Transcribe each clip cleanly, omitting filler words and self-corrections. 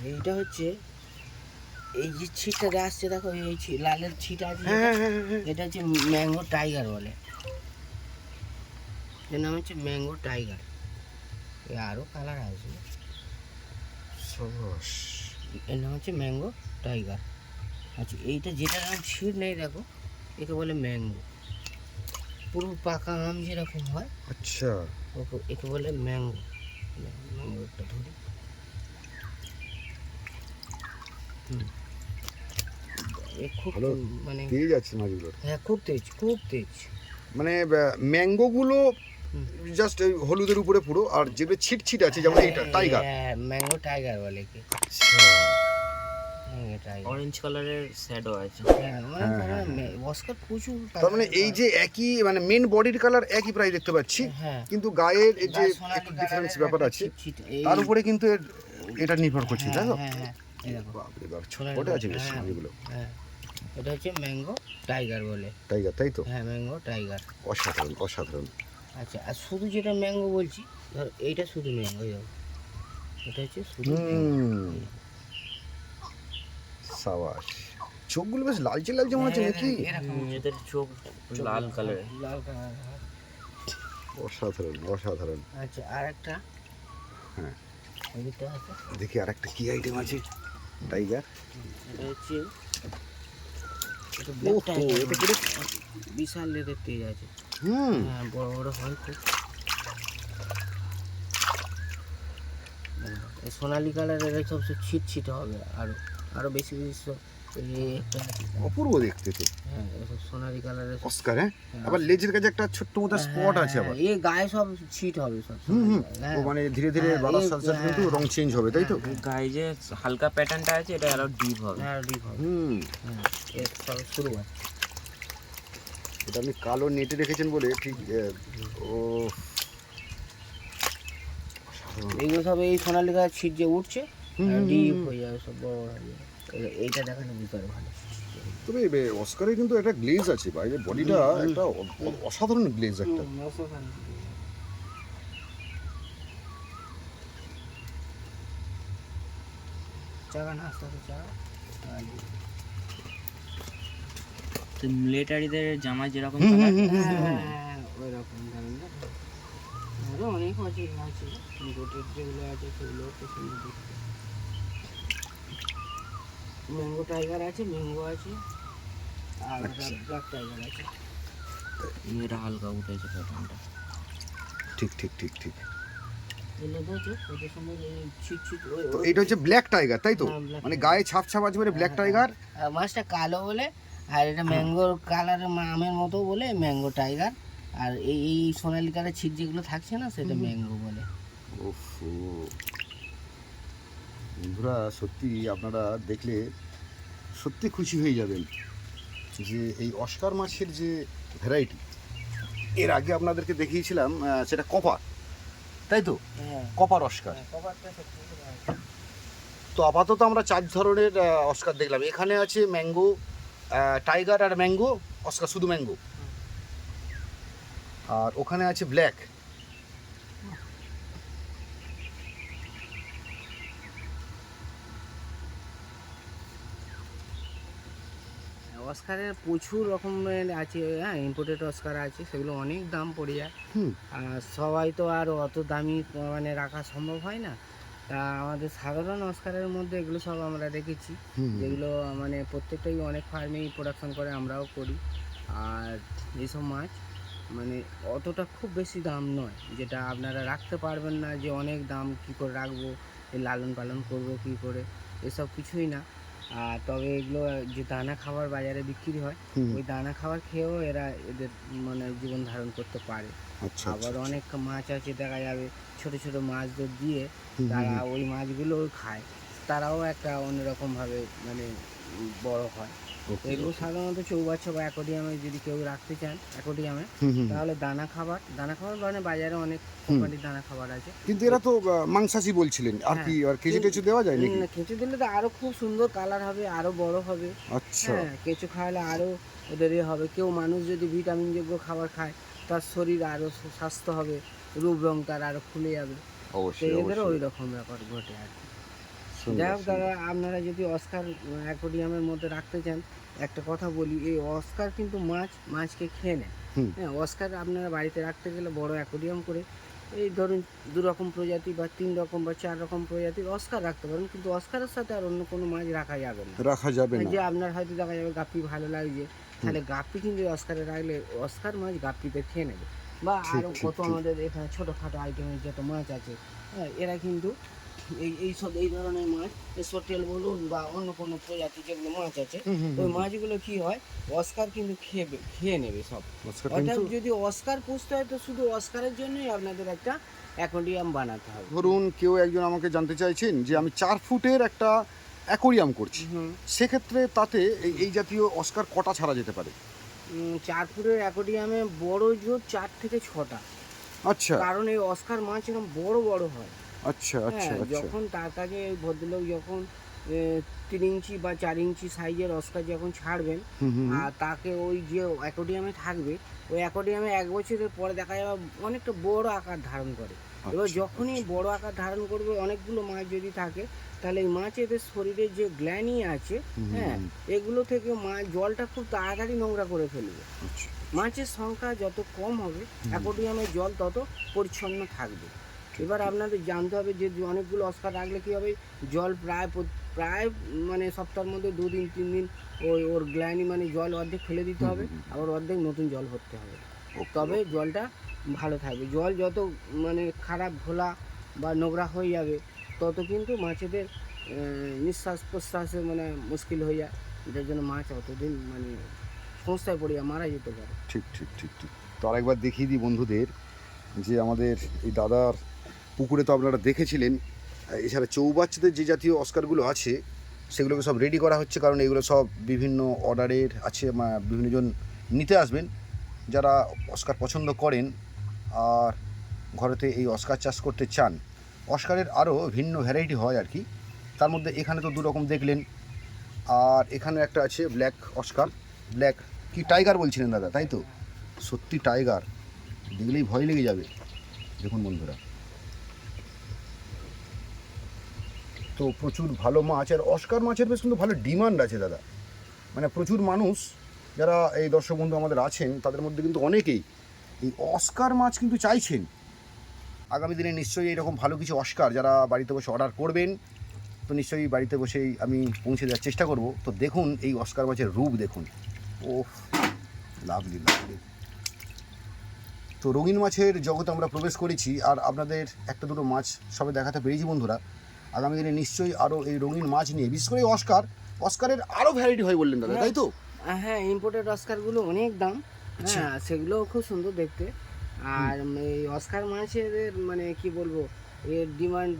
এইটা হচ্ছে এই যে ছিটটা আসছে, দেখো এই লালের ছিট আছে, এটা হচ্ছে ম্যাঙ্গো টাইগার বলে। এর নাম হচ্ছে ম্যাঙ্গো টাইগার। আরও কালার আসবে। এর নাম হচ্ছে ম্যাঙ্গো টাইগার। আচ্ছা, এইটা যেটার নাম ছিট নেই দেখো, একে বলে ম্যাঙ্গো। পুরো পাকা আম যেরকম হয়, আচ্ছা, একে বলে ম্যাঙ্গো। ম্যাঙ্গোটা ধরি। খুব মানে তেজ আছে মাছগুলো। হ্যাঁ, খুব তেজ, খুব তেজ। মানে ম্যাঙ্গো গুলো জাস্ট হলুদের উপরে পুরো, আর যেগুলো ছিট ছিট আছে যেমন এইটা টাইগার। হ্যাঁ, ম্যাঙ্গো টাইগার বলে কি। আচ্ছা, অরেঞ্জ কালারের শ্যাডো আছে। অস্কার প্রচুর। তার মানে এই যে একই মানে মেন বডির কালার একই প্রায় দেখতে পাচ্ছি, কিন্তু গায়ের এই যে একটু ডিফারেন্স ব্যাপার আছে, তার উপরে কিন্তু এটা নির্ভর করছে, তাই তো? বাপরে বাপ, ছোট আছে বেশ মাছগুলো। এটা হচ্ছে ম্যাঙ্গো টাইগার বলে। টাইগার, তাই তো? হ্যাঁ, ম্যাঙ্গো টাইগার। অসাধারণ, অসাধারণ। আচ্ছা, আর শুধু যেটা ম্যাঙ্গো বলছি, ধর এইটা শুধু ম্যাঙ্গো, এটা হচ্ছে শুধু সাবাস। চোখগুলো বেশ লালচে লালচে মনে হচ্ছে নাকি? এদের চোখ লাল কালারের। লাল কালার। অসাধারণ, অসাধারণ। আচ্ছা, আর একটা। হ্যাঁ, এদিকটা আছে, দেখি আর একটা কি আইটেম আছে। টাইগার, এটা হচ্ছে এটা পুরো বিশাল লেদের তেজ আছে। হ্যাঁ, বড় বড় হয় খুব। সোনালি কালারের সব ছিট ছিট হবে, আরো আরো বেশি বেশি সব। অপূর্ব দেখতে তো। হ্যাঁ, সোনালি কালারের অস্কার। হ্যাঁ, আবার লেজের কাছে একটা ছোট্ট মতো স্পট আছে আবার। এই গায়ে সব ছিট হবে সব। ও মানে ধীরে ধীরে বাড়ার সাথে সাথে কিন্তু রং চেঞ্জ হবে, তাই তো? গায়ে যে হালকা প্যাটার্নটা আছে এটা আরো ডিপ হবে। হ্যাঁ, ডিপ হবে। এর সব শুরু আছে। এটা আপনি কালো নেটে রেখেছেন বলে ঠিক। ও, এইগুলো সব এই সোনালি গাছ ছিট যে উঠছে, ডিপ হয়ে যাবে, সব বড় বড় হয়ে যাবে। এইটা দেখানো ভিতরে ভালো। তবে অস্কারে কিন্তু একটা গ্লেজ আছে, বাইরে বডিটা একটা অসাধারণ গ্লেজ একটা। চাকা না, আস্তে আস্তে চাকা। তো মিলিটারিদের জামা যেরকম ওই রকম ধরেন না। আরও অনেক আছে গোটের যেগুলো আছে সেগুলো খুব সুন্দর দেখতে। ম্যাঙ্গো টাইগার আছে, ম্যাঙ্গো আছে, আর ব্ল্যাক টাইগার আছে। এটা হালকা উঠেছে প্যাটার্নটা। ঠিক ঠিক ঠিক ঠিক। ওদের সময় ছিট ছিট। তো এটা হচ্ছে ব্ল্যাক টাইগার, তাই তো? মানে গায়ে ছাপ ছাপ আছে বলে ব্ল্যাক টাইগার। মাছটা কালো বলে, আর এটা ম্যাঙ্গোর কালারের আমের মতো বলে ম্যাঙ্গো টাইগার। আর এই সোনালি কালারের ছিট যেগুলো থাকছে না, সেটা ম্যাঙ্গো বলে। ওফো, বন্ধুরা সত্যি আপনারা দেখলে সত্যি খুশি হয়ে যাবেন যে এই অস্কার মাছের যে ভ্যারাইটি, এর আগে আপনাদেরকে দেখিয়েছিলাম সেটা কপার, তাই তো? Copper Oscar. তো আপাতত আমরা 4 ধরনের অস্কার দেখলাম। এখানে আছে ম্যাঙ্গো টাইগার, আর ম্যাঙ্গো অস্কার, শুধু ম্যাঙ্গো। আর ওখানে আছে ব্ল্যাক। অস্কারের প্রচুর রকমের আছে। হ্যাঁ, ইম্পোর্টেড অস্কার আছে, সেগুলো অনেক দাম পড়ে যায়। আর সবাই তো আর অত দামি মানে রাখা সম্ভব হয় না। তা আমাদের সাধারণ অস্কারের মধ্যে এগুলো সব আমরা রেখেছি, যেগুলো মানে প্রত্যেকটাই অনেক ফার্মেই প্রোডাকশন করে, আমরাও করি। আর এইসব মাছ মানে অতটা খুব বেশি দাম নয়, যেটা আপনারা রাখতে পারবেন না, যে অনেক দাম কী করে রাখবো, লালন পালন করবো কী করে, এসব কিছুই না। আর তবে এগুলো যে দানা খাবার বাজারে বিক্রি হয়, ওই দানা খাবার খেয়েও এদের মানে জীবন ধারণ করতে পারে। আবার অনেক মাছ আছে দেখা যাবে ছোট ছোট মাছদের দিয়ে তারা ওই মাছগুলো খায়, তারাও একটা অন্যরকমভাবে মানে বড় হয়। এগুলো সাধারণত চৌবাচ্চা বা অ্যাকোয়ারিয়ামে যদি কেউ রাখতে চান, অ্যাকোয়ারিয়ামে, তাহলে দানা খাবার মানে বাজারে অনেক কোম্পানির দানা খাবার আছে। কিন্তু এরা তো মাংসাশী বলছিলেন, আর কি আর কেঁচো টেচো দেওয়া যায় নাকি? কেঁচো দিলে তো আরো খুব সুন্দর কালার হবে, আরো বড় হবে। আচ্ছা, হ্যাঁ, কেঁচো খাওয়ালে আরো ওদের হবে। কেউ মানুষ যদি ভিটামিন যোগ্য খাবার খায়, তার শরীর আরো স্বাস্থ্য হবে, রূপ রং তার আরো খুলে যাবে। অবশ্যই এদেরও ওই রকম ব্যাপার ঘটে আর কি। সুন্দর, যাই হোক সুন্দর। দাদা, আপনারা যদি অস্কার অ্যাকোয়ারিয়ামের মধ্যে রাখতে চান, একটা কথা বলি, এই অস্কার কিন্তু মাছকে খেয়ে নেয়। হুম। হ্যাঁ, অস্কার আপনারা বাড়িতে রাখতে গেলে বড় অ্যাকোয়ারিয়াম করে এই ধরুন 2 রকম প্রজাতি বা 3 রকম বা 4 রকম প্রজাতির অস্কার রাখতে পারেন, কিন্তু অস্কারের সাথে আর অন্য কোনো মাছ রাখা যাবে না। রাখা যাবে না। যে আপনার হয়তো দেখা যাবে গাপ্পি ভালো লাগছে, তাহলে গাপ্পি কিন্তু অস্কারে রাখলে অস্কার মাছ গাপ্পিতে খেয়ে নেবে। বা ঠিক, আরও ঠিক, কত ঠিক। আমাদের এখানে ছোটোখাটো আইটেমের যত মাছ আছে, হ্যাঁ, এরা কিন্তু এই ধরনের মাছ, সোটেল বলুন বা অন্য কোনো প্রজাতি যেগুলো মাছ আছে, ওই মাছগুলো কি হয়, অস্কার কিন্তু খেয়ে নেবে সব। অস্কার অর্থাৎ কিন্তু যদি অস্কার পুষতে হয় তো শুধু অস্কারের জন্যই আপনাদের একটা অ্যাকোয়ারিয়াম বানাতে হবে। ধরুন কেউ একজন আমাকে জানতে চাইছেন যে আমি 4 ফুটের একটা অ্যাকোয়ারিয়াম করছি, হুম। সেক্ষেত্রে তাতে এই জাতীয় অস্কার কটা ছাড়া যেতে পারে? 4 ফুটের অ্যাকোয়ারিয়ামে বড় জোর 4 থেকে 6টা। আচ্ছা কারণ এই অস্কার মাছ এরকম বড় বড় হয়। আচ্ছা আচ্ছা হ্যাঁ, আচ্ছা। যখন তার কাছে এই ভদ্রলোক যখন 3 ইঞ্চি বা 4 ইঞ্চি সাইজের অস্কার যখন ছাড়বেন, হুম হুম হুম। আর তাকে ওই যে অ্যাকোয়ারিয়ামে থাকবে, ওই অ্যাকোয়ারিয়ামে 1 বছরের পরে দেখা যাবে অনেকটা বড় আকার ধারণ করে। এবার আচ্ছা, যখনই বড় আকার ধারণ করবে, অনেকগুলো মাছ যদি থাকে, তাহলে এই মাছেদের শরীরে যে গ্ল্যানি আছে, হ্যাঁ, এগুলো থেকে মাছ জলটা খুব তাড়াতাড়ি নোংরা করে ফেলবে। আচ্ছা। মাছের সংখ্যা যত কম হবে, অ্যাকোয়ারিয়ামের জল তত পরিচ্ছন্ন থাকবে। এবার আপনাদের জানতে হবে যে অনেকগুলো অস্কার রাখলে কী হবে, জল প্রায় মানে সপ্তাহের মধ্যে 2 দিন 3 দিন ওর গ্ল্যানি মানে জল অর্ধেক ফেলে দিতে হবে, আবার অর্ধেক নতুন জল ভরতে হবে, তবে জলটা ভালো থাকবে। জল যত মানে খারাপ ঘোলা বা নোংরা হয়ে যাবে, তত কিন্তু মাছেদের নিঃশ্বাস প্রশ্বাসে মানে মুশকিল হয়ে যায়, যার জন্য মাছ অতদিন মানে সমস্যায় পড়ে মারা যেতে পারে। ঠিক ঠিক ঠিক ঠিক। তো আরেকবার দেখিয়ে দিই বন্ধুদের যে আমাদের এই দাদার পুকুরে তো আপনারা দেখেছিলেন, এছাড়া চৌবাচ্চাদের যে জাতীয় অস্কারগুলো আছে সেগুলোকে সব রেডি করা হচ্ছে, কারণ এগুলো সব বিভিন্ন অর্ডারের আছে, বিভিন্নজন নিতে আসবেন যারা অস্কার পছন্দ করেন আর ঘরেতে এই অস্কার চাষ করতে চান। অস্কারের আরও ভিন্ন ভ্যারাইটি হয় আর কি, তার মধ্যে এখানে তো 2 রকম দেখলেন, আর এখানে একটা আছে ব্ল্যাক অস্কার, ব্ল্যাক কি টাইগার বলছিলেন দাদা, তাই তো? সত্যি টাইগার, দেখলেই ভয় লেগে যাবে। দেখুন বন্ধুরা, তো প্রচুর ভালো মাছ, আর অস্কার মাছের বেশ কিন্তু ভালো ডিমান্ড আছে দাদা। মানে প্রচুর মানুষ যারা এই দর্শক বন্ধু আমাদের আছেন, তাদের মধ্যে কিন্তু অনেকেই এই অস্কার মাছ কিন্তু চাইছেন। আগামী দিনে নিশ্চয়ই এরকম ভালো কিছু অস্কার যারা বাড়িতে বসে অর্ডার করবেন, তো নিশ্চয়ই বাড়িতে বসেই আমি পৌঁছে দেওয়ার চেষ্টা করব। তো দেখুন এই অস্কার মাছের রূপ দেখুন, ও লাভলি লাভলি। তো রঙিন মাছের জগতে আমরা প্রবেশ করেছি, আর আপনাদের একটা দুটো মাছ সবে দেখাতে পেরেছি বন্ধুরা। আগামী দিনে নিশ্চয়ই আরও এই রঙিন মাছ নিয়ে, বিশেষ করে অস্কারের আরও ভ্যারাইটি হয় বললেন দাদা, তাই তো? হ্যাঁ, ইম্পোর্টেড অস্কারগুলো অনেক দাম। আচ্ছা। হ্যাঁ, সেগুলোও খুব সুন্দর দেখতে। আর এই অস্কার মাছের মানে কি বলবো, এর ডিমান্ড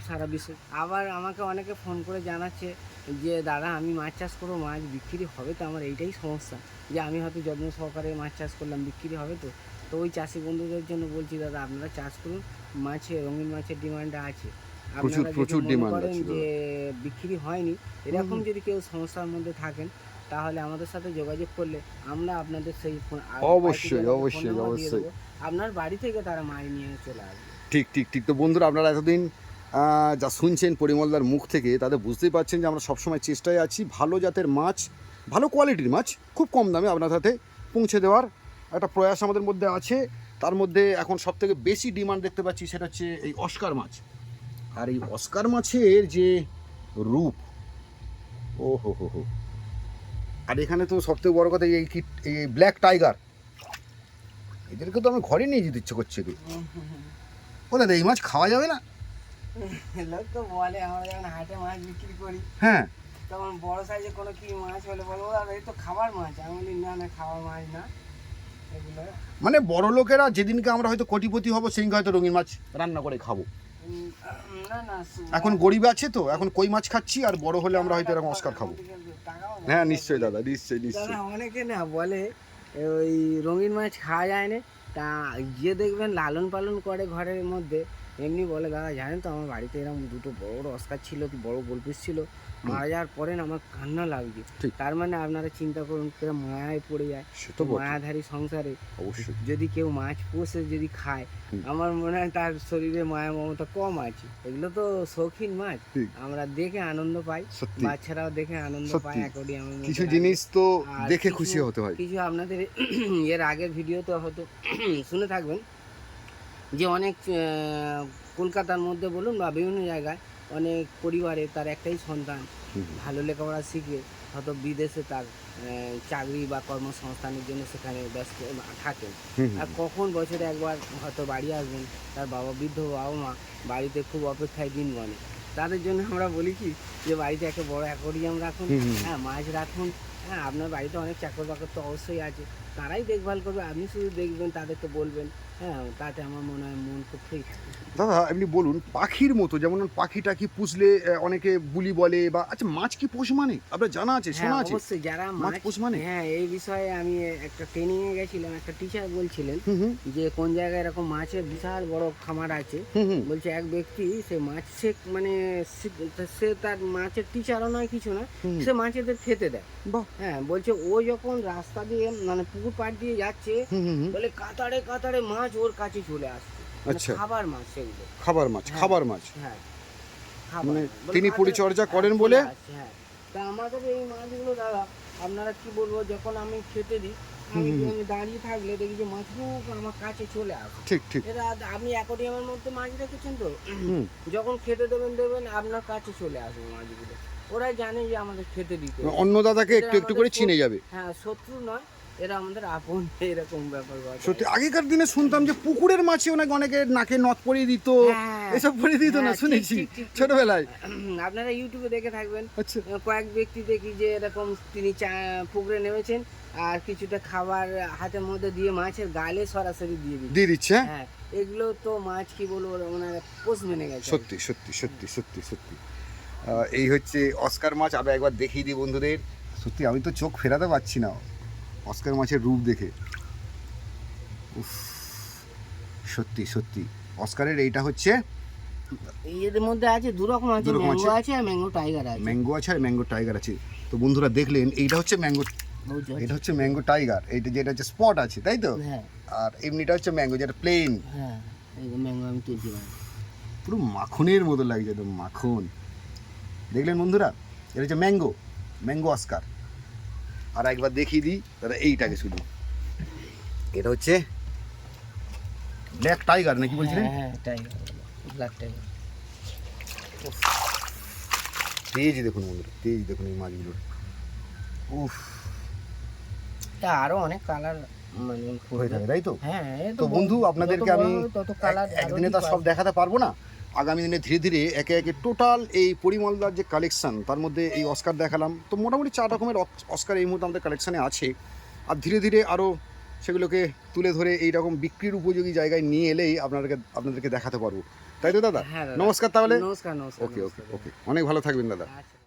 সারা বিশ্বে। আবার আমাকে অনেকে ফোন করে জানাচ্ছে যে দাদা আমি মাছ চাষ করবো, মাছ বিক্রি হবে তো? আমার এইটাই সমস্যা যে আমি হয়তো যত্ন সহকারে মাছ চাষ করলাম, বিক্রি হবে তো? তো ওই চাষি বন্ধুদের জন্য বলছি, দাদা আপনারা চাষ করুন, রঙিন মাছের ডিমান্ডটা আছে। প্রচুর আপনারা যদি প্রচুর মনে ডিমান্ড করেন আছে যে দাদা। বিক্রি হয়নি, এরকম যদি কেউ সমস্যার মধ্যে থাকেন, তাহলে আমাদের সাথে যোগাযোগ করলে আমরা আপনাদের সেই অবশ্যই অবশ্যই অবশ্যই আপনার বাড়ি থেকে তারা মাছ নিয়ে চলে আসবে। ঠিক ঠিক ঠিক। তো বন্ধুরা, আপনারা এতদিন যা শুনছেন পরিমলদার মুখ থেকে, তাদের বুঝতেই পারছেন যে আমরা সবসময় চেষ্টায় আছি ভালো জাতের মাছ, ভালো কোয়ালিটির মাছ খুব কম দামে আপনার সাথে পৌঁছে দেওয়ার একটা প্রয়াস আমাদের মধ্যে আছে। তার মধ্যে এখন সবথেকে বেশি ডিমান্ড দেখতে পাচ্ছি সেটা হচ্ছে এই অস্কার মাছ। আর এই অস্কার মাছের যে রূপ, ও হো হো হো। আর এখানে তো সবথেকে বড় কথা এই ব্ল্যাক টাইগার, এদেরকে তো আমি ঘরে নিয়ে যেতে ইচ্ছে করছে কি। ও দাদা, এই মাছ খাওয়া যাবে না? লোক তো বলে, আমরা যখন হাটে মাছ বিক্রি করি, হ্যাঁ, তখন বড় সাইজে কোনো কি মাছ হলে বলবো দাদা এই তো খাবার মাছ। আমি বলি না না, খাবার মাছ না এগুলো। মানে বড় লোকেরা যেদিনকে আমরা হয়তো কোটিপতি হব, সেদিনকে হয়তো রঙিন মাছ রান্না করে খাবো। না না, এখন গরিব আছে তো, এখন কই মাছ খাচ্ছি, আর বড় হলে আমরা হয়তো এরকম অস্কার খাবো। হ্যাঁ নিশ্চয়ই দাদা, নিশ্চয়ই নিশ্চয়ই। দাদা অনেকে না বলে ওই রঙিন মাছ খাওয়া যায় না, তা গিয়ে দেখবেন লালন পালন করে ঘরের মধ্যে, এমনি বলে দাদা জানেন তো আমার বাড়িতে এরকম দুটো বড় বড় অস্কার ছিল, বড় গোলপিস ছিল, মারা যাওয়ার পরে না আমার কান্না লাগছে। ঠিক। তার মানে আপনারা চিন্তা করুন কিরকম মায়ায় পড়ে যায়। সে তো তো বটে, মায়াধারী সংসারে অবশ্যই। যদি কেউ মাছ পোষে যদি খায়, হুম। আমার মনে হয় তার শরীরে মায়া মমতা কম আছে। এগুলো তো শৌখিন মাছ, ঠিক। আমরা দেখে আনন্দ পাই, সত্যি বাচ্চারাও দেখে আনন্দ সত্যি। পায়। অ্যাকোয়ারিয়ামের মধ্যে কিছু রাখলে। জিনিস তো আর দেখে কিছু- খুশি হতে হয়। কিছু আপনাদের এর আগের ভিডিওতে হয়তো শুনে থাকবেন যে অনেক কলকাতার মধ্যে বলুন বা বিভিন্ন জায়গায় অনেক পরিবারে তার একটাই সন্তান হুম, ভালো লেখাপড়া শিখে হয়তো বিদেশে তার চাকরি বা কর্মসংস্থানের জন্য সেখানে ব্যস্ত থাকেন। হুম, আর কখন বছরে একবার হয়তো বাড়ি আসবেন, তার বৃদ্ধ বাবা মা বাড়িতে খুব অপেক্ষায় দিন গণে। তাদের জন্য আমরা বলি কি যে বাড়িতে একটা বড় অ্যাকোয়ারিয়াম রাখুন, হুম, হুম। হ্যাঁ মাছ রাখুন, হ্যাঁ আপনার বাড়িতে অনেক চাকর বাকর তো অবশ্যই আছে, তারাই দেখভাল করবে, আপনি শুধু দেখবেন, তাদেরকে বলবেন, হ্যাঁ তাতে আমার মনে হয় মন খুব ফ্রি থাকে। দাদা এমনি বলুন, পাখির মতো যেমন পাখিটা কি পুষলে অনেকে বুলি বলে বা আচ্ছা মাছ কি পোষ মানে আপনার জানা আছে, হ্যাঁ শোনা আছে? অবশ্যই যারা মাছ মাছ পোষ মানে? হ্যাঁ এই বিষয়ে আমি একটা ট্রেনিংয়ে গেছিলাম, একটা টিচার বলছিলেন হুম হুম যে কোন জায়গায় এরকম মাছের বিশাল বড় খামার আছে। হুম হুম বলছে এক ব্যক্তি সে মাছ মানে সে তার মাছের টিচারও নয় কিছু না, হুম। সে মাছেদের খেতে দেয়। বাহ। হ্যাঁ বলছে ও যখন রাস্তা দিয়ে মানে পুকুর পাড় দিয়ে যাচ্ছে, হুম হুম হুম। বলে কাতারে কাতারে মাছ ওর কাছে চলে আসছে, মানে আচ্ছা। খাবার মাছ সেগুলো। খাবার মাছ, হ্যাঁ। খাবার মাছ। হ্যাঁ খাবার মানে মাছ। বলে তিনি কাতারে- পরিচর্যা হ্যাঁ, করেন চলে বলে? আসছে, হ্যাঁ। তা আমাদের এই মাছগুলো দাদা আপনারা কি বলবো, যখন আমি খেতে দিই আমি হুম, হুম। আমি দাঁড়িয়ে থাকলে দেখি যে মাছগুলো আমার কাছে চলে আসে। ঠিক ঠিক। এটা আপনি অ্যাকোয়ারিয়ামের মধ্যে মাছ রেখেছেন তো, হুম। যখন খেতে দেবেন আপনার কাছে চলে আসবে মাছগুলো। ওরাই জানে যে আমাদের খেতে দিতে হবে। অন্য দাদাকে এরা একটু একটু আমাদের করে চিনে যাবে। হ্যাঁ শত্রু নয়, এরা আমাদের আপন, এরকম ব্যাপার ঘটে। সত্যি আগেকার দিনে শুনতাম যে পুকুরের মাছে অনেকে নাকে নথ পরিয়ে দিত, হ্যাঁ, এসব পরিয়ে দিত না, হ্যাঁ, ঠিক, শুনেছি ঠিক, ঠিক, ঠিক। ছোটবেলায়। আপনারা ইউটিউবে দেখে থাকবেন, আচ্ছা। কয়েক ব্যক্তি দেখি যে এরকম তিনি পুকুরে নেমেছেন আর কিছুটা খাবার হাতের মধ্যে দিয়ে মাছের গালে সরাসরি দিয়ে দিচ্ছে। দিয়ে দিচ্ছে, হ্যাঁ? হ্যাঁ এগুলো তো মাছ কি বলবো মানে পোষ মেনে গেছে। সত্যি সত্যি সত্যি সত্যি সত্যি। এই হচ্ছে অস্কার মাছ। আমি একবার দেখিয়ে দিই বন্ধুদের। সত্যি আমি তো চোখ ফেরাতে পারছি না অস্কার মাছের রূপ দেখে। উফ, সত্যি সত্যি অস্কারের এইটা হচ্ছে এর মধ্যে আছে দু রকম আছে, দু রকম ম্যাঙ্গো আছে। আছে আর ম্যাঙ্গো টাইগার আছে। ম্যাঙ্গো আছে আর ম্যাঙ্গো টাইগার আছে। তো বন্ধুরা দেখলেন এইটা হচ্ছে ম্যাঙ্গো, বুঝতে এটা পারছি। হচ্ছে ম্যাঙ্গো টাইগার, এইটা যেটা হচ্ছে স্পট আছে তাই তো। হ্যাঁ আর এমনিটা হচ্ছে ম্যাঙ্গো যেটা প্লেন, হ্যাঁ এই ম্যাঙ্গো আমি তুলছি না। পুরো মাখনের মতো লাগছে, একদম মাখন। দেখলেন বন্ধুরা, এটা হচ্ছে ম্যাঙ্গো, ম্যাঙ্গো অস্কার। আর একবার দেখিয়ে দিই দাদা এইটাকে শুধু, এটা হচ্ছে ব্ল্যাক টাইগার নাকি বলছিলেন? হ্যাঁ টাইগার, ব্ল্যাক টাইগার। তেজ দেখুন বন্ধুরা, তেজ দেখুন এই মাছগুলোর। উফ, তা আরো অনেক কালার মানে হয়ে থাকে তাই তো। হ্যাঁ এই তো বন্ধু আপনাদেরকে আমি তত কালার একদিনে তো আর সব দেখাতে পারবো না। আগামী দিনে ধীরে ধীরে একে একে টোটাল এই পরিমলদার যে কালেকশন তার মধ্যে এই অস্কার দেখালাম, তো মোটামুটি 4 রকমের অস্কার এই মুহূর্তে আমাদের কালেকশানে আছে। আর ধীরে ধীরে আরও সেগুলোকে তুলে ধরে এইরকম বিক্রির উপযোগী জায়গায় নিয়ে এলেই আপনাদেরকে দেখাতে পারবো, তাই তো দাদা? হ্যাঁ দাদা। নমস্কার তাহলে। নমস্কার নমস্কার। ওকে ওকে ওকে, অনেক ভালো থাকবেন দাদা। আচ্ছা।